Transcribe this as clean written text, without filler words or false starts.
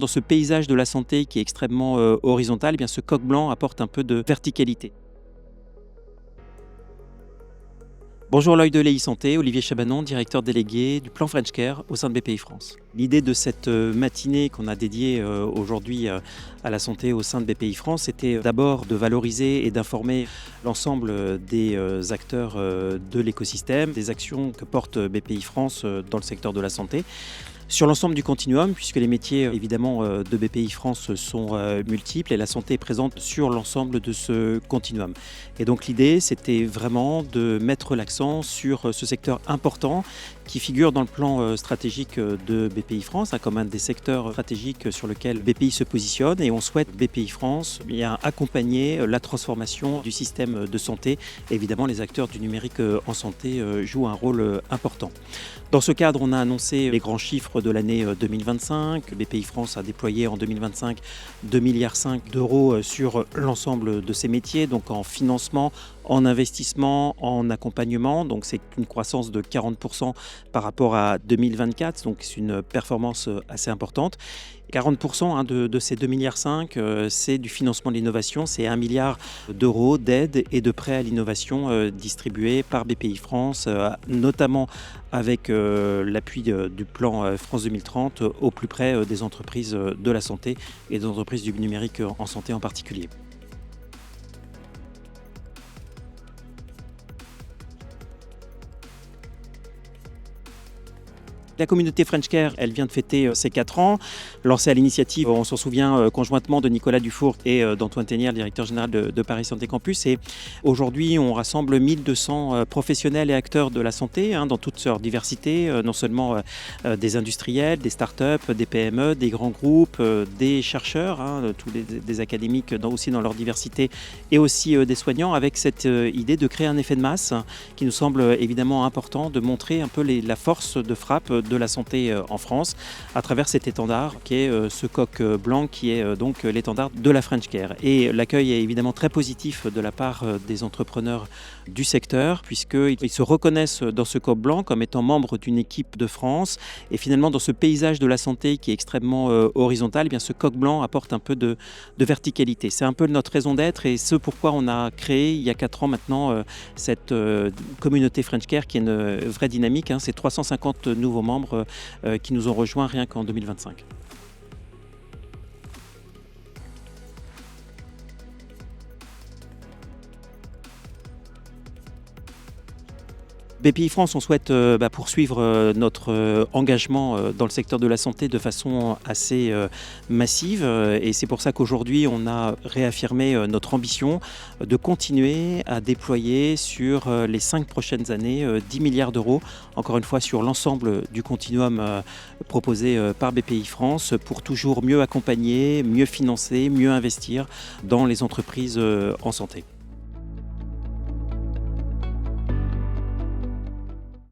Dans ce paysage de la santé qui est extrêmement horizontal, eh bien, ce coq blanc apporte un peu de verticalité. Bonjour l'œil de l'EI Santé, Olivier Chabanon, directeur délégué du plan French Care au sein de BPI France. L'idée de cette matinée qu'on a dédiée aujourd'hui à la santé au sein de BPI France, c'était d'abord de valoriser et d'informer l'ensemble des acteurs de l'écosystème, des actions que porte BPI France dans le secteur de la santé. Sur l'ensemble du continuum, puisque les métiers évidemment de BPI France sont multiples et la santé est présente sur l'ensemble de ce continuum. Et donc l'idée, c'était vraiment de mettre l'accent sur ce secteur important qui figure dans le plan stratégique de BPI France, comme un des secteurs stratégiques sur lequel BPI se positionne. Et on souhaite BPI France accompagner la transformation du système de santé. Et évidemment, les acteurs du numérique en santé jouent un rôle important. Dans ce cadre, on a annoncé les grands chiffres de l'année 2025. BPI France a déployé en 2025 2,5 milliards d'euros sur l'ensemble de ces métiers, donc en financement, en investissement, en accompagnement. Donc c'est une croissance de 40% par rapport à 2024, donc c'est une performance assez importante. 40% de ces 2,5 milliards, c'est du financement de l'innovation, c'est 1 milliard d'euros d'aide et de prêts à l'innovation distribués par BPI France, notamment avec l'appui du plan France 2030 au plus près des entreprises de la santé et des entreprises du numérique en santé en particulier. La communauté French Care, elle vient de fêter ses 4 ans, lancée à l'initiative, on s'en souvient, conjointement de Nicolas Dufour et d'Antoine Ténière, directeur général de Paris Santé Campus. Et aujourd'hui, on rassemble 1200 professionnels et acteurs de la santé dans toute leur diversité, non seulement des industriels, des startups, des PME, des grands groupes, des chercheurs, tous des académiques aussi dans leur diversité, et aussi des soignants, avec cette idée de créer un effet de masse qui nous semble évidemment important, de montrer un peu la force de frappe de la santé en France à travers cet étendard qui est ce coq blanc qui est donc l'étendard de la French Care. Et l'accueil est évidemment très positif de la part des entrepreneurs du secteur, puisqu'ils se reconnaissent dans ce coq blanc comme étant membres d'une équipe de France. Et finalement, dans ce paysage de la santé qui est extrêmement horizontal, eh bien, ce coq blanc apporte un peu de verticalité. C'est un peu notre raison d'être et ce pourquoi on a créé il y a 4 ans maintenant cette communauté French Care qui est une vraie dynamique. C'est 350 nouveaux membres qui nous ont rejoints rien qu'en 2025. BPI France, on souhaite poursuivre notre engagement dans le secteur de la santé de façon assez massive. Et c'est pour ça qu'aujourd'hui, on a réaffirmé notre ambition de continuer à déployer sur les 5 prochaines années 10 milliards d'euros, encore une fois sur l'ensemble du continuum proposé par BPI France, pour toujours mieux accompagner, mieux financer, mieux investir dans les entreprises en santé.